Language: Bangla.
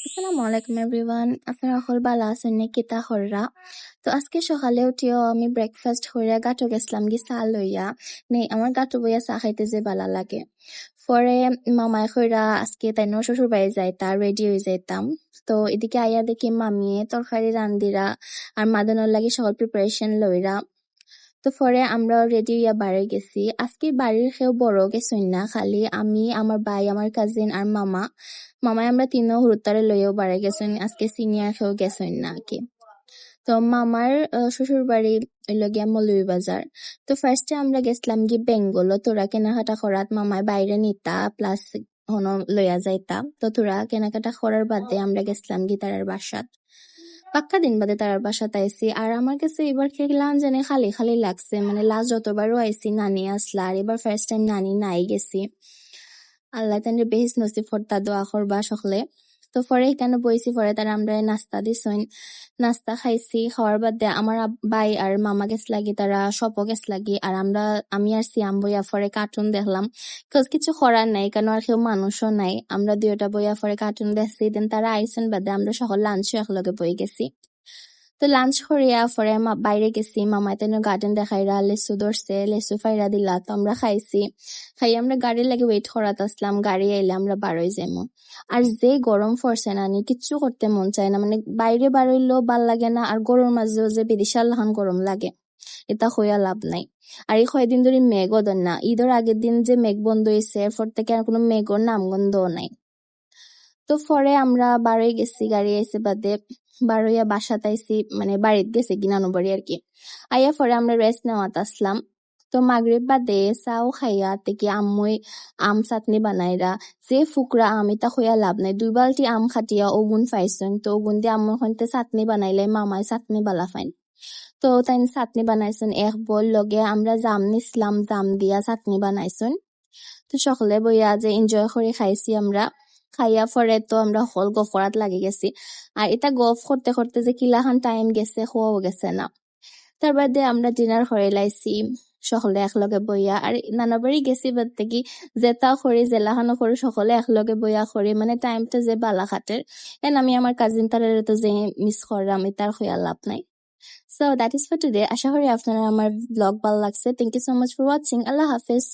আসসালামু আলাইকুম এভরিওয়ান, আপনারা সকল ভালো আছেন নি? কিতা হররা? তো আজকে সকালে উঠিও আমি ব্রেকফাস্ট হইয়া গাটো গেছিলাম কি চা লইয়া। নেই আমার গাটো বইয়া চা খাইতে যে ভালো লাগে। পরে মামাই কইরা আজকে তাই শ্বশুর বাড়ি যাইতা, রেডি হয়ে যাইতাম। তো এদিকে আইয়া দেখি মামিয়ে তরকারি রান্দিরা আর মাদানোর লাগি সকল প্রিপারেশন লইরা। তো পরে আমরা রেডি হইয়া বাড়ি গেছি। আজকে বাড়ির কেউ বড় গেছই না, খালি আমি, আমার ভাই, আমার কাজিন আর মামাই আমরা তিনও হুরুতারে লইয়াও বাড়ি গেছেন। আজকে সিনিয়র কেউ গেছই না আর কি। তো মামার শ্বশুর বাড়ি হইলো গিয়া মৌলভীবাজার। তো ফার্স্টে আমরা গেছিলাম কি বেঙ্গল, তোরা কেনাকাটা করাত মামায় বাইরে নিতা প্লাস হনো লইয়া যাইতা। তো তোরা কেনাকাটা করার বাদে আমরা গেছিলাম কি তারার বাসাত। পাক্কা দিন বাদে তারার বাসাত আইছি। আর আমার কাছে এবার খেলাম জানি খালি খালি লাগছে, মানে লাস্ট যতবারও আইছি নানি আসলা, আর এবার ফার্স্ট টাইম নানি নাই গেছি। আল্লাহ তানরে বেহিস নসিব ফরতা দোয়া করবা সকলে। তো পরে এখানে বইছি, পরে তারা আমরা নাস্তা দিছইন, নাস্তা খাইছি। খাওয়ার বাদে আমার ভাই আর মামা গেছ লাগি, তারা সপও গেছ লাগি। আর আমি আর সিয়াম বইয়া পরে কার্টুন দেখলাম, কিছু করার নাই কেন আর কেউ মানুষও নাই। আমরা দুইটা বইয়া পরে কার্টুন দেখছি। দেন তারা আইসেন বাদে আমরা সকল লাঞ্চও একলগে বই গেছি। তো লাঞ্চ করিয়া পরে বাইরে গেছি, মামাই তেন গার্ডেন দেখাইরা লেসু ধরছে, লেসু ফাইরা দিলা। তো আমরা খাইছি, খাই আমরা গাড়ির লাগে ওয়েট করাত আসলাম। গাড়ি আইলে আমরা বারোই যাইমু। আর যে গরম পড়ছে না, কিচ্ছু করতে মন চায় না, মানে বাইরে বারইলেও ভাল লাগে না। আর গরমের মাঝেও যে বিশাল লাহান গরম লাগে, এটা হইয়া লাভ নাই। আর এই কয়দিন ধরে মেঘও দেন না, ঈদের আগের দিন যে মেঘ বন্ধ হয়েছে এরপর থেকে আর কোনো মেঘর নামগন্ধও নাই। তো পরে আমরা বারোই গেছি, গাড়ি আইসে বাদে বারোইয়া বাসাত আইসি, মানে বাড়িত গেছে কি নানু বাড়ি আর কি। আইয়া পরে আমরা রেস্ট নেওয়াত আসলাম। তো মাগরিব বাদে চাও খাইয়া থেকে আম্মুই আম চাটনি বানাইরা। যে ফুকরা আম, এটা হইয়া লাভ নাই, 2 বালতি আম খাটিয়া ওগুন ফাইছেন। তো ওগুন দিয়ে আম্মুর হইতে চাটনি বানাইলে মামাই চাটনি বালা ফাইন। তো তাই চাটনি বানাইছেন এক বল, লগে আমরা জাম নিছিলাম, জাম দিয়া চাটনি বানাইছেন। তো সকলে বইয়া যে এনজয় করে খাইছি আমরা। খাইয়া পরে তো আমরা হল গফ করাত লাগি গেছি। আর এটা গফ করতে করতে যে কিলাখান টাইম গেছে খোয়াও গেছে না। তার বাদে আমরা ডিনার করে লাইছি সকলে একলগে বইয়া। আর নানা বাড়ি গেছি বাদ থেকে যেটা করি জেলাখানো করি সকলে একলগে বইয়া করি, মানে টাইমটা যে বালা খাটের। এন আমি আমার কাজিন তারের তো যে মিস করলাম, এটার হইয়া লাভ নাই। So that is for today. আশা করি আপনারা আমার ব্লগ ভালো লাগছে। Thank you so much for watching. আল্লাহ হাফেজ।